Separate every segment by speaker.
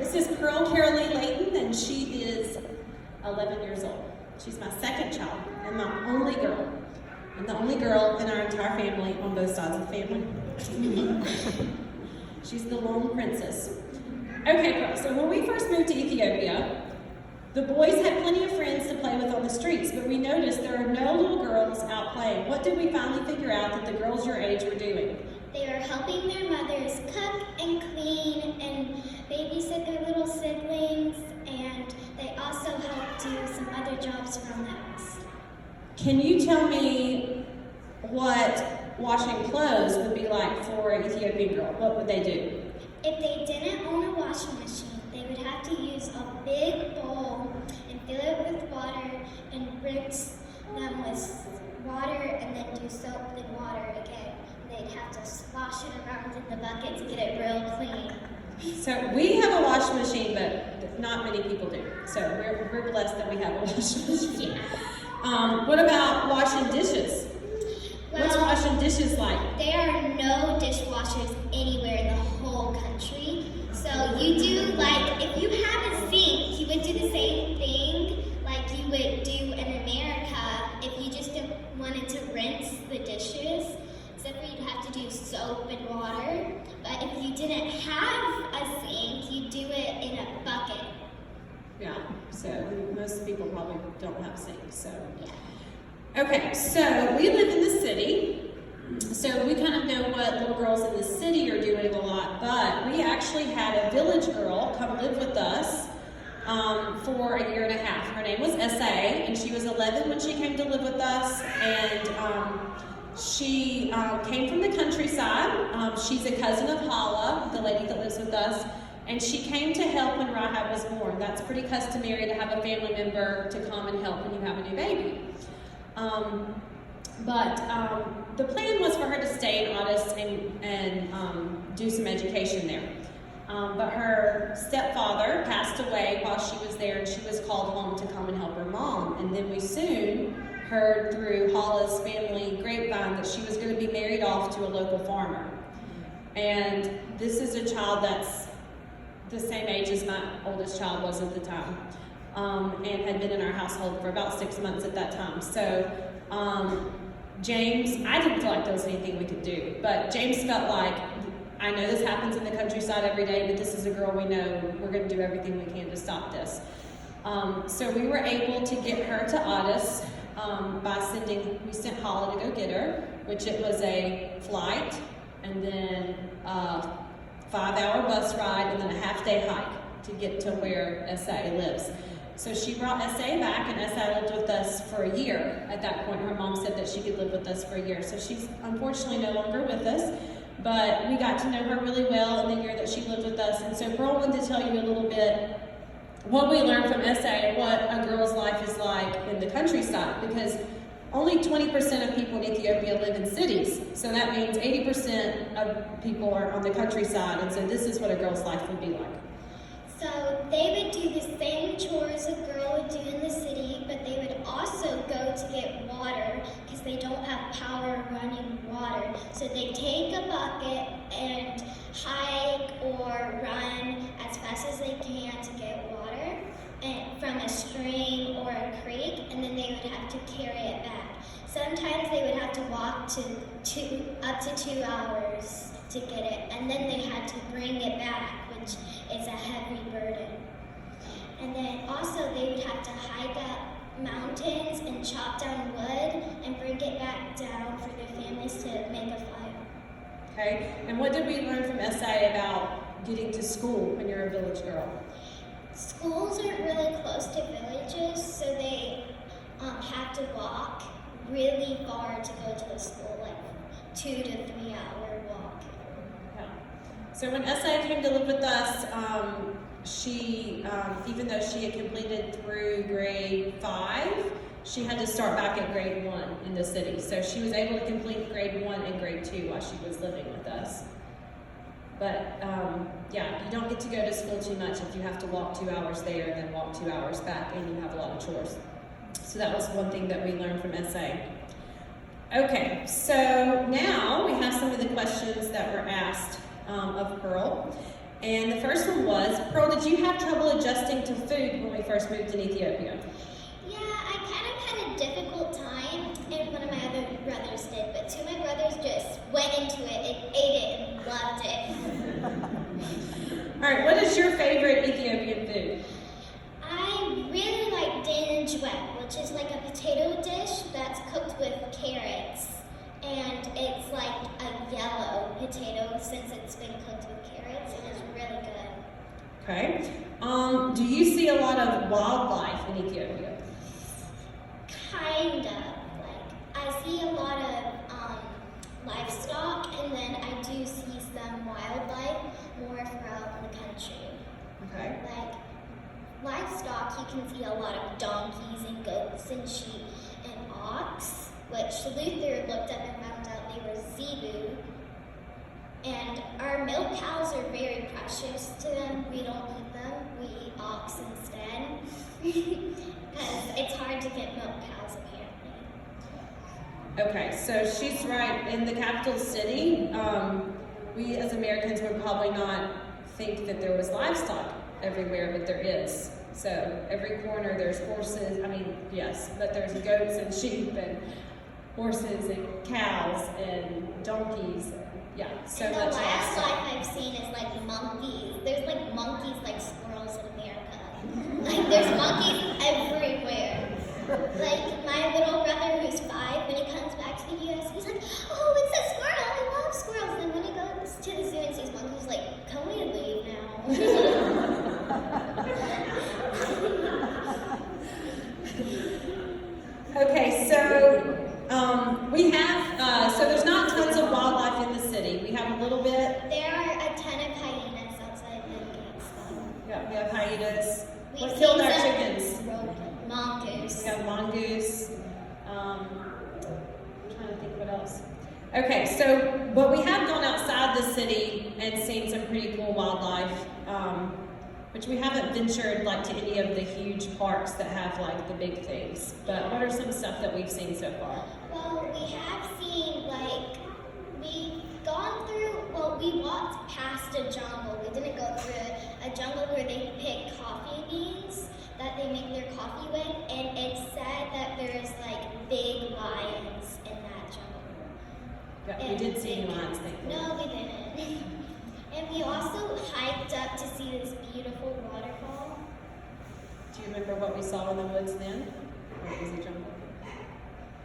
Speaker 1: This is Pearl Carolee Layton, and she is 11 years old. She's my second child and my only girl. And the only girl in our entire family on both sides of the family. She's the lone princess. Okay, Pearl, so when we first moved to Ethiopia, the boys had plenty of friends to play with on the streets, but we noticed there are no little girls out playing. What did we finally figure out that the girls your age were doing?
Speaker 2: They were helping their mothers cook and clean and babysit their little siblings, and they also helped do some other jobs around the house.
Speaker 1: Can you tell me what washing clothes would be like for an Ethiopian girl? What would they do?
Speaker 2: If they didn't own a washing machine, they would have to use a big bowl and fill it with water and rinse them with water and then do soap and water again. They'd have to splash it around in the bucket to get it real clean.
Speaker 1: So we have a washing machine, but not many people do. So we're blessed that we have a washing machine. What about washing dishes?
Speaker 2: Well,
Speaker 1: what's washing dishes like?
Speaker 2: There are no dishwashers anywhere in the whole country. So you do, like, if you have a sink, you would do the same thing like you would do in America if you just wanted to rinse the dishes. Except for you'd have to do soap and water. But if you didn't have a sink, you'd do it in a bucket.
Speaker 1: Yeah, so most people probably don't have sinks, so.
Speaker 2: Yeah.
Speaker 1: Okay, so we live in the city, so we kind of know what little girls in the city are doing a lot, but we actually had a village girl come live with us for a year and a half. Her name was S.A., and she was 11 when she came to live with us, and she came from the countryside. She's a cousin of Hala, the lady that lives with us, and she came to help when Rahab was born. That's pretty customary to have a family member to come and help when you have a new baby. The plan was for her to stay in Addis and do some education there. But her stepfather passed away while she was there, and she was called home to come and help her mom. And then we soon heard through Hala's family grapevine that she was going to be married off to a local farmer. And this is a child that's the same age as my oldest child was at the time, and had been in our household for about 6 months at that time. So James, I didn't feel like there was anything we could do, but James felt like, I know this happens in the countryside every day, but this is a girl we know, we're going to do everything we can to stop this. So we were able to get her to Addis we sent Hala to go get her, which it was a flight, and then a 5-hour bus ride, and then a half-day hike to get to where S.A. lives. So she brought S.A. back, and S.A. lived with us for a year. At that point, her mom said that she could live with us for a year. So she's unfortunately no longer with us, but we got to know her really well in the year that she lived with us. And so Pearl wanted to tell you a little bit what we learned from S.A. and what a girl's life is like in the countryside, because only 20% of people in Ethiopia live in cities. So that means 80% of people are on the countryside, and so this is what a girl's life would be like.
Speaker 2: So they would do the same chores a girl would do in the city, but they would also go to get water because they don't have power running water. So they take a bucket and hike or run as fast as they can to get water from a stream or a creek, and then they would have to carry it back. Sometimes they would have to walk up to 2 hours to get it, and then they had to bring it back, which is a heavy burden. And then also they would have to hike up mountains and chop down wood and bring it back down for their families to make a fire.
Speaker 1: Okay, and what did we learn from S.A. about getting to school when you're a village girl?
Speaker 2: Schools aren't really close to villages, so they have to walk really far to go to the school, like 2 to 3 hour walk.
Speaker 1: Yeah. So when S.A. came to live with us, she, even though she had completed through grade 5, she had to start back at grade 1 in the city. So she was able to complete grade 1 and grade 2 while she was living with us. But yeah, you don't get to go to school too much if you have to walk 2 hours there and then walk 2 hours back, and you have a lot of chores. So that was one thing that we learned from S.A. Okay, so now we have some of the questions that were asked of Pearl. And the first one was, Pearl, did you have trouble adjusting to food when we first moved in Ethiopia?
Speaker 2: Yeah, I kind of had a difficult time, and one of my other brothers did, but two of my brothers just went into it and ate it and loved it.
Speaker 1: All right, what is your favorite Ethiopian food?
Speaker 2: I really like dinjwet, which is like a potato dish that's cooked with carrots. And it's like a yellow potato since it's been cooked with carrots, and it's really good.
Speaker 1: Okay. Do you see a lot of wildlife in Ethiopia?
Speaker 2: Kind of. Like, I see a lot of livestock, and then I do see some wildlife more from the country.
Speaker 1: Okay.
Speaker 2: Like, livestock, you can see a lot of donkeys and goats and sheep and ox, which Luther looked up and found out they were zebu. And our milk cows are very precious to them. We don't eat them. We eat ox instead. Because it's hard to get milk cows, apparently.
Speaker 1: Okay, so she's right. In the capital city, we as Americans would probably not think that there was livestock everywhere, but there is. So every corner there's horses, yes, but there's goats and sheep and horses and cows and donkeys. Yeah, so
Speaker 2: and
Speaker 1: much
Speaker 2: the last
Speaker 1: livestock.
Speaker 2: life I've seen is like monkeys. There's like monkeys like squirrels in America. Like there's monkeys everywhere. Like my little brother who's 5, when he comes back to the US, he's like, oh, it's a squirrel, I love squirrels. And when he goes to the zoo and sees monkeys, he's like, can we leave now?
Speaker 1: Okay, so we have, so there's not tons of wildlife in the city. We have a little bit.
Speaker 2: There are a ton of hyenas outside the gates, though.
Speaker 1: Yeah, we have hyenas.
Speaker 2: We've
Speaker 1: What killed
Speaker 2: seen
Speaker 1: our
Speaker 2: some
Speaker 1: chickens?
Speaker 2: mongoose.
Speaker 1: We got mongoose. I'm trying to think what else. Okay, so but we have gone outside the city and seen some pretty cool wildlife, which we haven't ventured like to any of the huge parks that have like the big things. But what are some stuff that we've seen so far?
Speaker 2: Well, we have seen, like, we've gone through, well, we walked past a jungle. We didn't go through a jungle where they pick coffee beans that they make their coffee with, and it said that there's, like, big lions in that jungle.
Speaker 1: Yeah, we did see lions, thankfully.
Speaker 2: No, we didn't. And we also hiked up to see this beautiful waterfall.
Speaker 1: Do you remember what we saw in the woods then? Or was it jungle?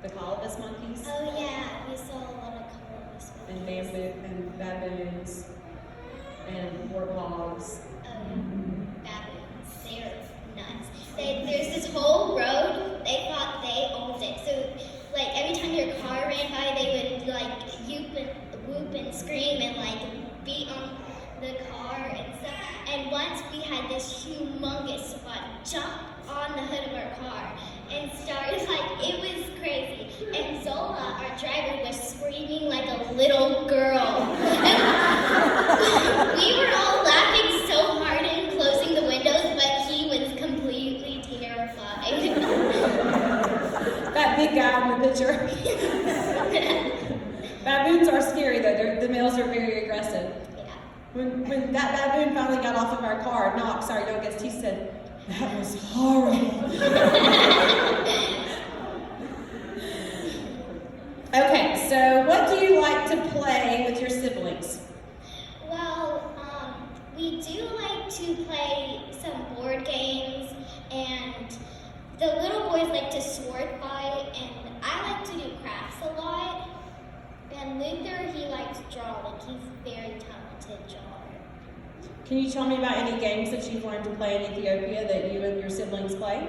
Speaker 1: The colobus monkeys?
Speaker 2: Oh, yeah, we saw a lot of colors.
Speaker 1: And bamboo and baboons and warthogs.
Speaker 2: Baboons. They're nuts. There's this whole road, they thought they owned it. So, like, every time your car ran by, they would, like, whoop and scream and, like, beat on the car and stuff. And once we had this humongous spot jump on the hood of our car and started, like, it was crazy. And Zola, our driver, was screaming like a little girl. And we were all laughing so hard and closing the windows, but he was completely terrified.
Speaker 1: That big guy in the picture. Baboons are scary though. The males are very aggressive.
Speaker 2: Yeah.
Speaker 1: When that baboon finally got off of our car, don't get he said, that was horrible. Okay, so what do you like to play with your siblings?
Speaker 2: Well, we do like to play some board games, and the little boys like to sword fight, and I like to do crafts a lot. And Luther, he likes drawing. He's a very talented drawer.
Speaker 1: Can you tell me about any games that you've learned to play in Ethiopia that you and your siblings play?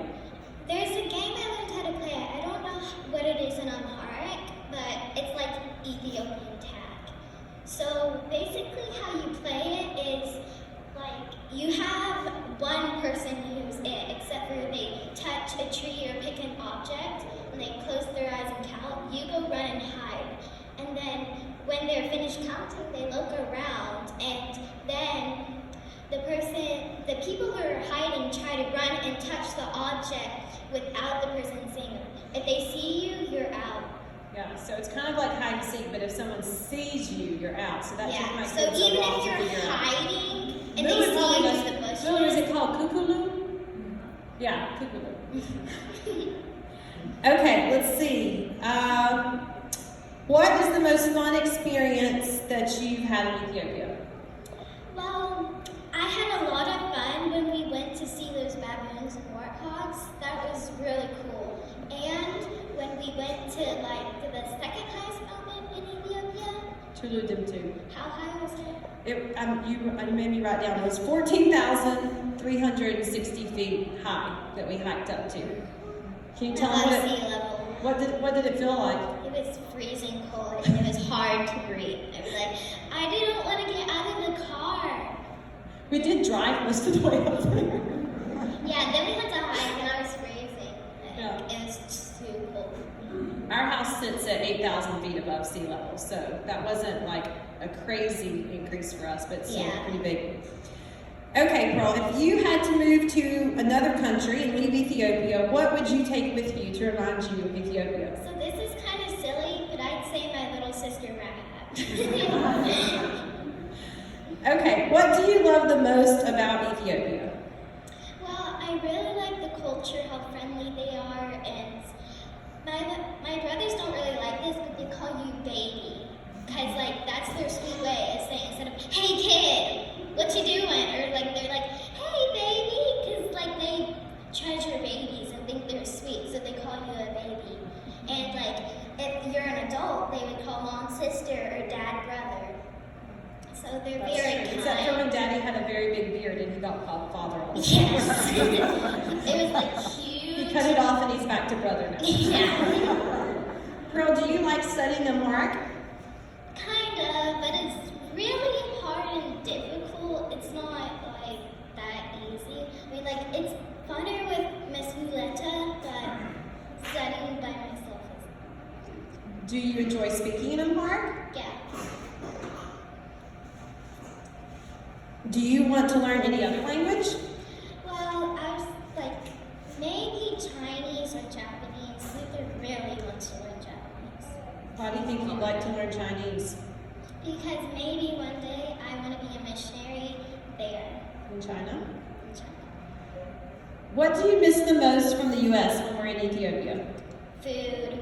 Speaker 2: There's a game I learned how to play. I don't know what it is in Amharic, but it's like Ethiopian tag. So basically how you play it is like you have one person who's it, except for they touch a tree or pick an object, and they close their eyes and count. You go run and hide. And then when they're finished counting, they look around, and then the people who are hiding try to run and touch the object without the person seeing them. If they see you, you're out.
Speaker 1: Yeah, so it's kind of like hide and seek, but if someone sees you, you're out. So that
Speaker 2: Yeah,
Speaker 1: took my
Speaker 2: so
Speaker 1: kids a
Speaker 2: even
Speaker 1: while
Speaker 2: if
Speaker 1: to
Speaker 2: you're
Speaker 1: figure out.
Speaker 2: hiding in
Speaker 1: called Kukulu? Yeah, Kukulu. Okay, let's see. What is the most fun experience that you've had in Ethiopia?
Speaker 2: Well, I had a lot of fun when we went to see those baboons and warthogs. That was really cool. And when we went to the second highest mountain in Ethiopia.
Speaker 1: Tuludimtu.
Speaker 2: How high was it?
Speaker 1: You made me write down. It was 14,360 feet high that we hiked up to. Can you tell me
Speaker 2: Sea level.
Speaker 1: what did it feel like?
Speaker 2: It was freezing cold and it was hard to breathe. I was like, I didn't want to get out of the car.
Speaker 1: We did drive most of the way up there.
Speaker 2: Yeah, then we had to hike and I was freezing.
Speaker 1: Yeah.
Speaker 2: It was too cold.
Speaker 1: Our house sits at 8,000 feet above sea level, so that wasn't like a crazy increase for us, but still pretty big. Okay, Pearl, if you had to move to another country and leave Ethiopia, what would you take with you to remind you of Ethiopia?
Speaker 2: So this is kind of silly, but I'd say my little sister Rahab.
Speaker 1: Okay, what do you love the most about Ethiopia?
Speaker 2: Well, I really like the culture, how friendly they are, and my brothers don't really like this, but they call you baby. Because, that's their sweet way of saying, instead of, hey kid, what you doing? Or, they're like, hey baby, because, they treasure babies and think they're sweet, so they call you a baby. And, if you're an adult, they would call mom sister or dad brother. So they're
Speaker 1: That's
Speaker 2: very
Speaker 1: true.
Speaker 2: kind.
Speaker 1: Except for when Daddy had a very big beard and he got called father all the time.
Speaker 2: Yes. It was, huge.
Speaker 1: He cut it off and he's back to brother now.
Speaker 2: Yeah.
Speaker 1: Pearl, do you like studying a mark?
Speaker 2: Kind of, but it's really hard and difficult. It's not that easy. I mean, it's funner with Miss Violetta, but studying by myself is.
Speaker 1: Do you enjoy speaking in a mark?
Speaker 2: Yeah.
Speaker 1: Do you want to learn any other language?
Speaker 2: Well, I was maybe Chinese or Japanese. I really want to learn Japanese.
Speaker 1: Why do you think you'd like to learn Chinese?
Speaker 2: Because maybe one day I want to be a missionary there.
Speaker 1: In China?
Speaker 2: In China.
Speaker 1: What do you miss the most from the U.S. when we're in Ethiopia?
Speaker 2: Food.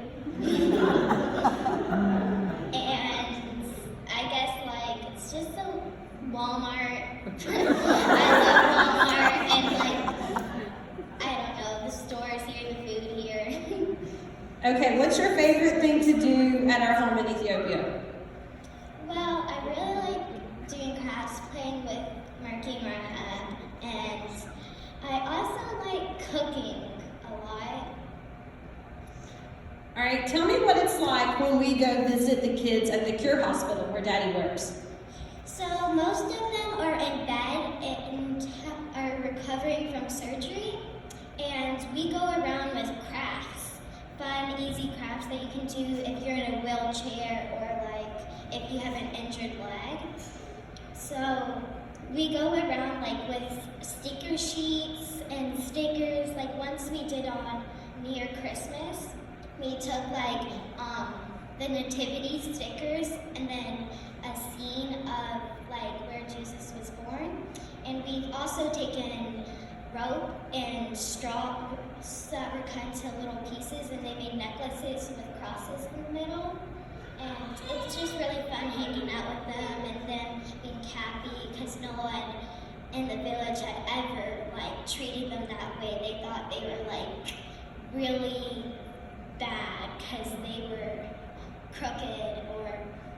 Speaker 2: And I guess it's just a Walmart. I love Walmart and I don't know, the stores here, the food here.
Speaker 1: Okay, what's your favorite thing to do at our home in Ethiopia?
Speaker 2: Well, I really like doing crafts, playing with Marky Rahab, and I also like cooking a lot.
Speaker 1: All right, tell me what it's like when we go visit the kids at the Cure Hospital where Daddy works.
Speaker 2: So most of them are in bed and are recovering from surgery, and we go around with crafts, fun, easy crafts that you can do if you're in a wheelchair or if you have an injured leg. So we go around with sticker sheets and stickers. Once we did on near Christmas, we took the nativity stickers and then a scene of where Jesus was born. And we've also taken rope and straw that were cut into little pieces, and they made necklaces with crosses in the middle. And it's just really fun hanging out with them and them being happy because no one in the village had ever treated them that way. They thought they were really bad because they were crooked or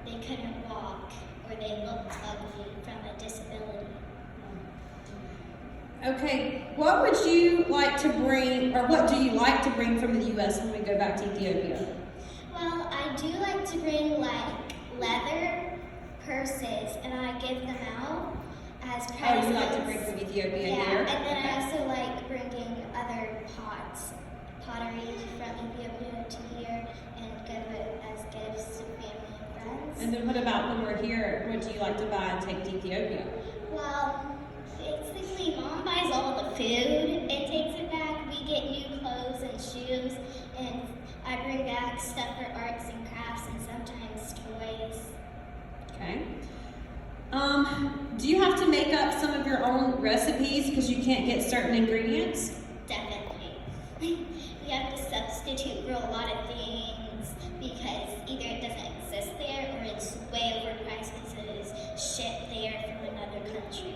Speaker 2: they couldn't walk or they looked ugly from a disability.
Speaker 1: Okay, what would you like to bring, or what do you like to bring from the U.S. when we go back to Ethiopia?
Speaker 2: Well, I do like to bring leather purses, and I give them out as presents.
Speaker 1: Oh, you like to bring from Ethiopia here?
Speaker 2: And then I also like bringing other pottery from Ethiopia to here and give it as gifts to family and friends.
Speaker 1: And then what about when we're here, what do you like to buy and take to Ethiopia?
Speaker 2: Well, basically Mom buys all the food and takes it back. We get new clothes and shoes, and I bring back stuff for arts and crafts and sometimes toys.
Speaker 1: Okay. Do you have to make up some of your own recipes because you can't get certain ingredients?
Speaker 2: Definitely. You have to substitute for a lot of things because either it doesn't exist there or it's way overpriced because it is shipped there from another country.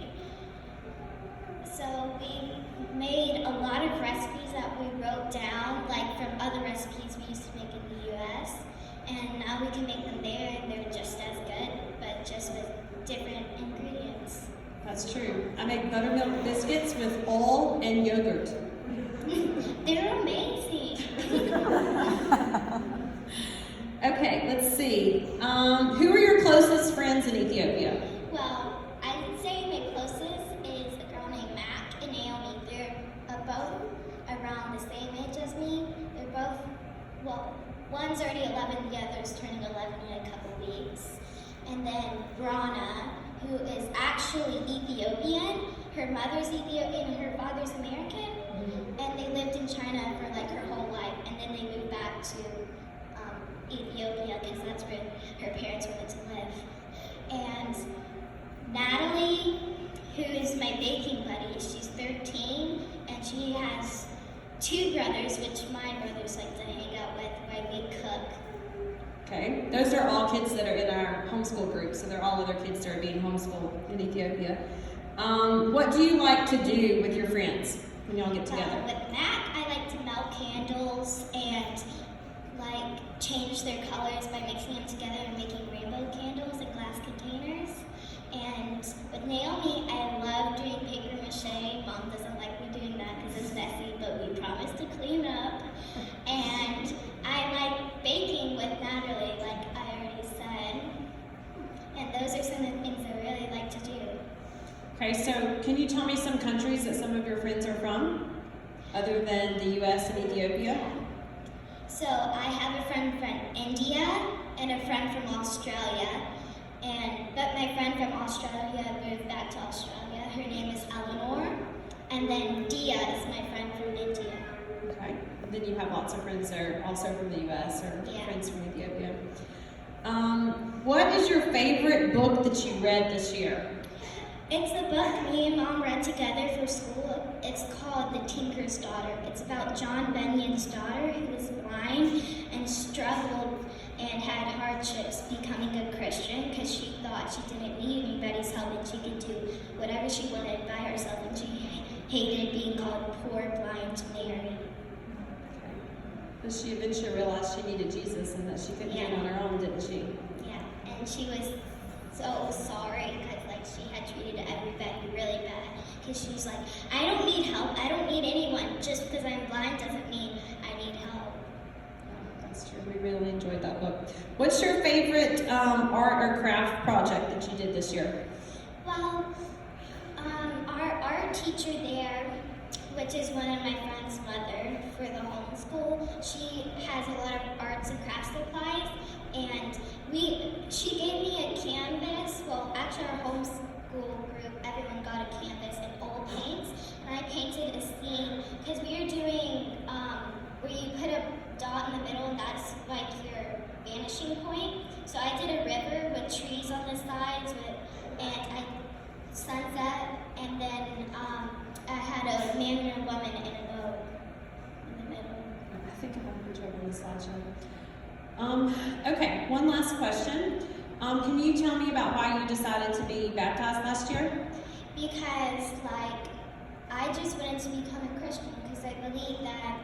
Speaker 2: So we made a lot of recipes that we wrote down, like from other recipes we used to make in the US, and now we can make them there and they're just as good, but just with different ingredients.
Speaker 1: That's true. I make buttermilk biscuits with oil and yogurt.
Speaker 2: They're amazing.
Speaker 1: Okay, let's see. Who are your closest friends in Ethiopia?
Speaker 2: Well, I would say my closest is a girl named Mac and Naomi. They're both around the same age as me. They're both, well, one's already 11, the other's turning 11 in a couple weeks. And then Brana, who is actually Ethiopian. Her mother's Ethiopian and her father's American. And they lived in China for like her whole life. And then they moved back to Ethiopia because that's where her parents wanted to live. And Natalie, who is my baking buddy, she's 13 and she has 2 brothers, which my brothers like to hang out with while we cook.
Speaker 1: Okay, those are all kids that are in our homeschool group, so they're all other kids that are being homeschooled in Ethiopia. What do you like to do with your friends when y'all get together?
Speaker 2: With Mac, I like to melt candles and like change their colors by mixing them together and making rainbow candles in glass containers. And with Naomi, I love doing paper mache. Mom doesn't like me doing that because it's messy, but we promise to clean up. And I like baking with Natalie, like I already said. And those are some of the things I really like to do.
Speaker 1: Okay, so can you tell me some countries that some of your friends are from, other than the US and Ethiopia?
Speaker 2: So I have a friend from India and a friend from Australia. But my friend from Australia moved back to Australia. Her name is Eleanor. And then Dia is my friend from India.
Speaker 1: Okay. Then you have lots of friends that are also from the US or friends from Ethiopia. What is your favorite book that you read this year?
Speaker 2: It's a book me and Mom read together for school. It's called The Tinker's Daughter. It's about John Bunyan's daughter who was blind and struggled and had hardships becoming a Christian because she thought she didn't need anybody's help and she could do whatever she wanted by herself, and she hated being called poor blind Mary.
Speaker 1: But she eventually realized she needed Jesus and that she couldn't do it on her own, didn't she?
Speaker 2: Yeah, and she was so sorry because she had treated everybody really bad. Because she's like, I don't need help. I don't need anyone. Just because I'm blind doesn't mean I need help.
Speaker 1: Yeah, that's true. We really enjoyed that book. What's your favorite art or craft project that you did this year?
Speaker 2: Well, our art teacher there, which is one of my friend's mother for the homeschool, she has a lot of arts and crafts supplies, and she gave me a canvas. Well, actually our homeschool group, everyone got a canvas and old paints, and I painted a scene, because we were doing where you put a dot in the middle and that's like your vanishing point. So I did a river with trees on the sides and sunset, and then I had a man and a woman in a boat in the middle.
Speaker 1: I think I have a picture of the slideshow. Okay, one last question. Can you tell me about why you decided to be baptized last year?
Speaker 2: Because, I just wanted to become a Christian because I believe that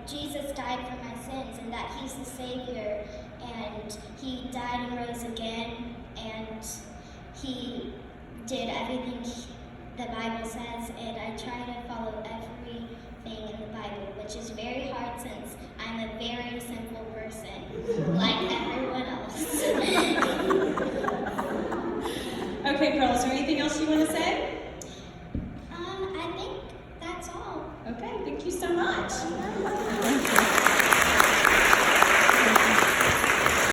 Speaker 2: Jesus died for my sins and that He's the Savior, and He died and rose again, and He did everything the Bible says, and I try to follow everything in the Bible, which is very hard since I'm a very simple person, like everyone else.
Speaker 1: Okay, Pearl, is there anything